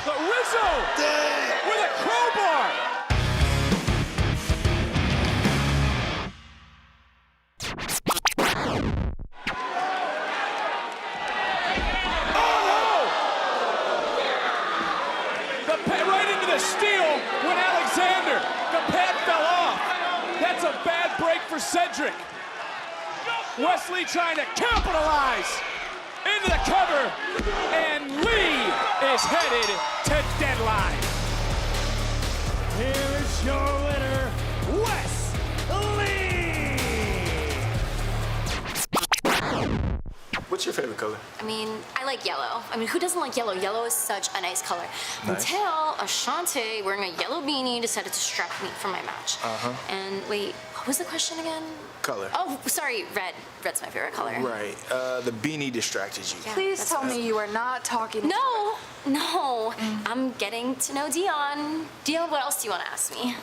But Rizzo with a crowbar. Right into the steal when Alexander. The pad fell off. That's a bad break for Cedric. Wesley trying to capitalize into the cover, and Lee is headed to deadline. Here is your winner, Wes Lee. What's your favorite color? I mean, I like yellow. I mean, who doesn't like yellow? Yellow is such a nice color. Nice. Until Ashante, wearing a yellow beanie, decided to strap me for my match. And wait, what was the question again? Color. Oh, sorry, red. Red's my favorite color. Right. The beanie distracted you. Yeah, Please that's tell what- me you are not talking. No. I'm getting to know Dion. Dion, what else do you want to ask me?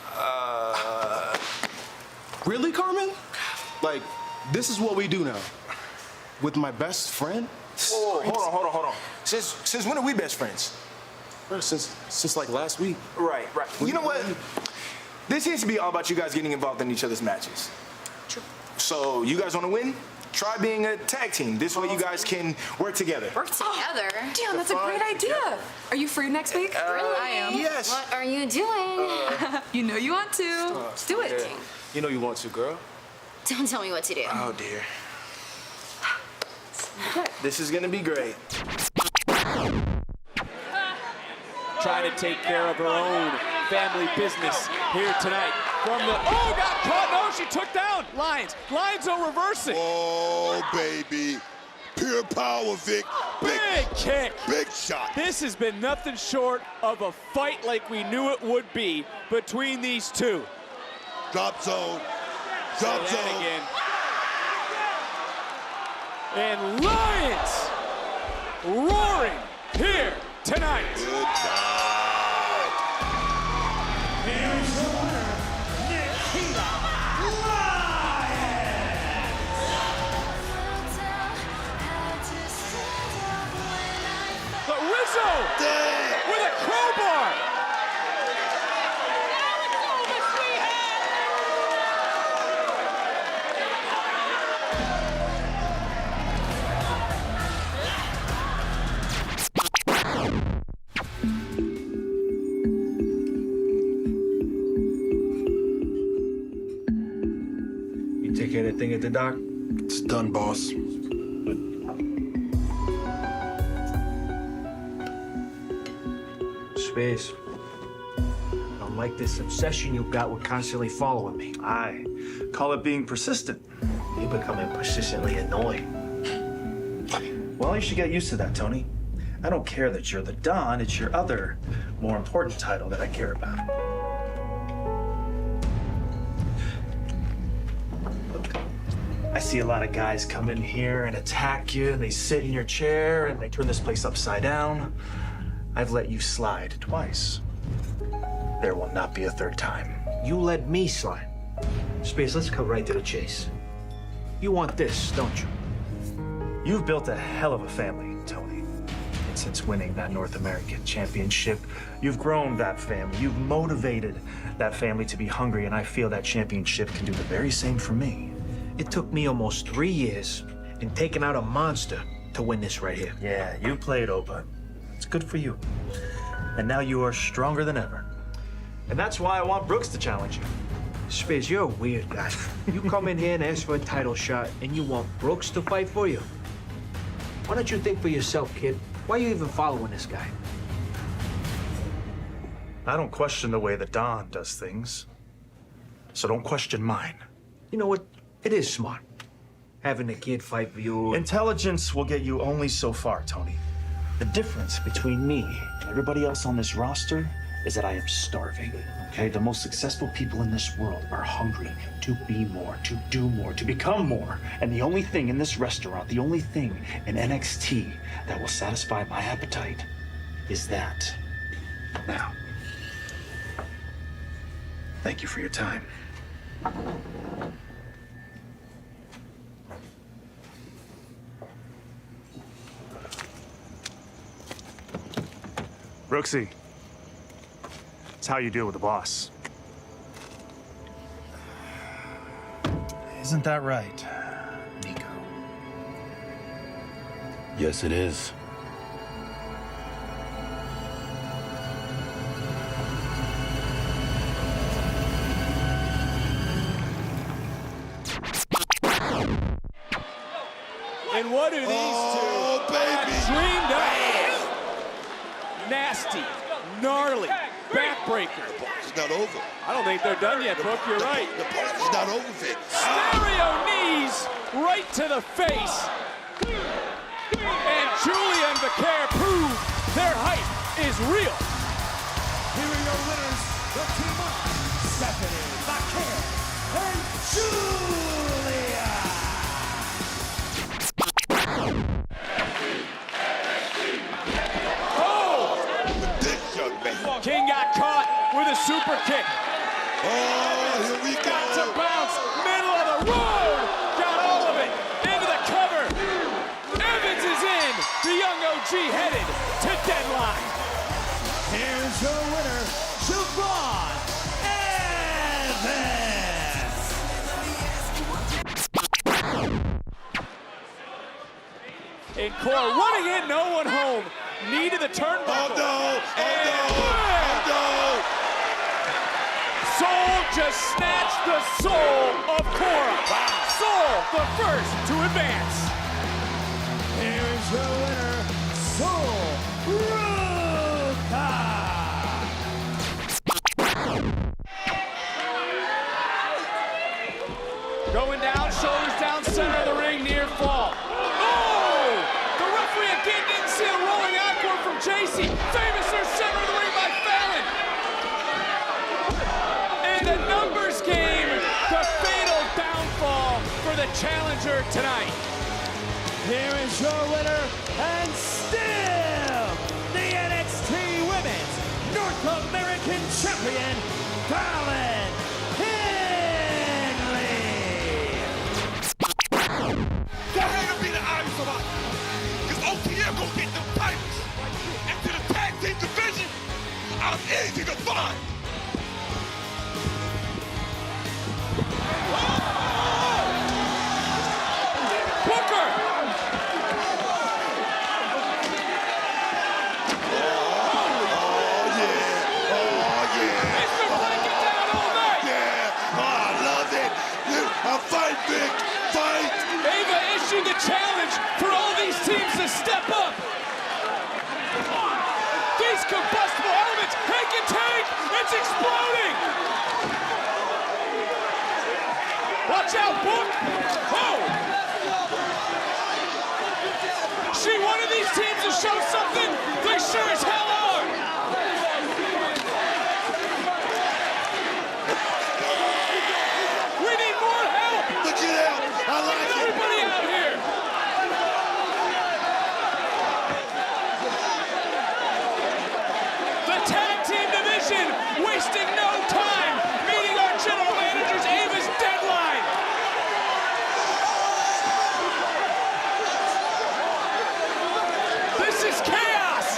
Really, Carmen? Like, this is what we do now. With my best friend? Whoa, hold on. Since when are we best friends? Bro, since like last week. Right. You know what? This seems to be all about you guys getting involved in each other's matches. True. So you guys want to win? Try being a tag team. This way you guys can work together. Work together. Dion, that's a great idea. Are you free next week? Really? I am. Yes. What are you doing? You know you want to. Let's do it. Yeah. You know you want to, girl. Don't tell me what to do. Oh dear. This is gonna be great. Trying to take care of her own family business here tonight. From the, got caught, no, she took down Lyons. Lyons will reverse it. Oh, baby. Pure power, Vic. Big kick. Big shot. This has been nothing short of a fight like we knew it would be between these two. Drop zone. Say Drop that zone. again. And Lyons roaring here tonight. Good job. Here's the winner, Nikita Lyons. But Rizzo with a crowbar. You take care of that thing at the dock? It's done, boss. Space. I don't like this obsession you got with constantly following me. I call it being persistent. You're becoming persistently annoying. Well, you should get used to that, Tony. I don't care that you're the Don, it's your other, more important title that I care about. Look, I see a lot of guys come in here and attack you, and they sit in your chair, and they turn this place upside down. I've let you slide twice. There will not be a third time. You let me slide. Space, let's cut right to the chase. You want this, don't you? You've built a hell of a family, Tony. And since winning that North American championship, you've grown that family. You've motivated that family to be hungry, and I feel that championship can do the very same for me. It took me almost 3 years and taking out a monster to win this right here. Yeah, you played, Opa. It's good for you. And now you are stronger than ever. And that's why I want Brooks to challenge you. Space, you're a weird guy. You come in here and ask for a title shot, and you want Brooks to fight for you? Why don't you think for yourself, kid? Why are you even following this guy? I don't question the way that Don does things. So don't question mine. You know what? It is smart. Having a kid fight for you. Intelligence will get you only so far, Tony. The difference between me and everybody else on this roster is that I am starving, okay? The most successful people in this world are hungry to be more, to do more, to become more. And the only thing in this restaurant, the only thing in NXT that will satisfy my appetite is that. Now, thank you for your time. Brooksy, it's how you deal with the boss. Isn't that right, Nico? Yes, it is. And what do these Oh, two baby. dreamed up? Nasty, gnarly, backbreaker. It's not over. I don't think they're done yet, Book. You're right. The party's not over, Vic. Stereo knees right to the face. And Julia and Vaquer prove their hype is real. Here are your winners, the team up, Stephanie, Vaquer, and Julia. Oh! This young man. King got caught with a super kick. Oh, here we go. Got to bounce, middle of the road. Got all of it into the cover. Evans is in. The young OG headed to deadline. Here's your winner, Javon Evans. And Core running in, no one home. Knee to the turnbuckle. Oh, no. And Oh, no. Soul just snatched the soul of Cora. Soul, the first to advance. Here's your winner, Soul Ruka. Going down, shoulders down, center of the ring, near fall. Oh! The referee again didn't see a rolling outward from JC. Famous near center of the ring by Fallon. And the numbers game, the fatal downfall for the challenger tonight. Here is your winner, and still the NXT Women's North American Champion, Fallon Henley. Go ahead and be the Irish Survivor. Because OTM gonna get them titles. And to the tag team division, I'm easy to find. Booker! Oh, yeah. It's been breaking down all night. Yeah. Oh, I love it. I'm fight, Vic. Fight. Ava issued the challenge for all these teams to step up. These combustible elements, take and take, it's exploding. Watch out, Book. Oh. She wanted these teams to show something. They sure as hell are. We need more help. Look it out. I like it. Everybody out here. The tag team division wasting no time meeting our general manager's Ava's deadline. This is chaos.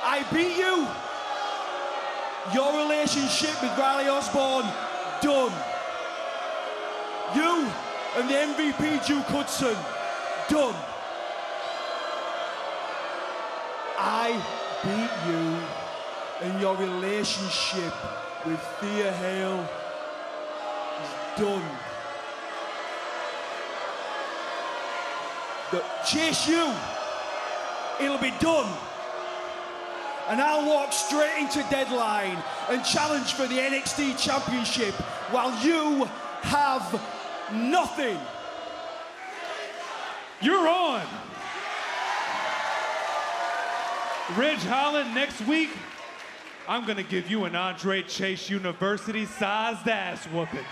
I beat you. Your relationship with Riley Osborne, done. You and the MVP Duke Hudson, done. I beat you, and your relationship with Thea Hale is done. Chase you, it'll be done. And I'll walk straight into deadline and challenge for the NXT Championship while you have nothing. You're on. Ridge Holland, next week, I'm gonna give you an Andre Chase University-sized ass whooping.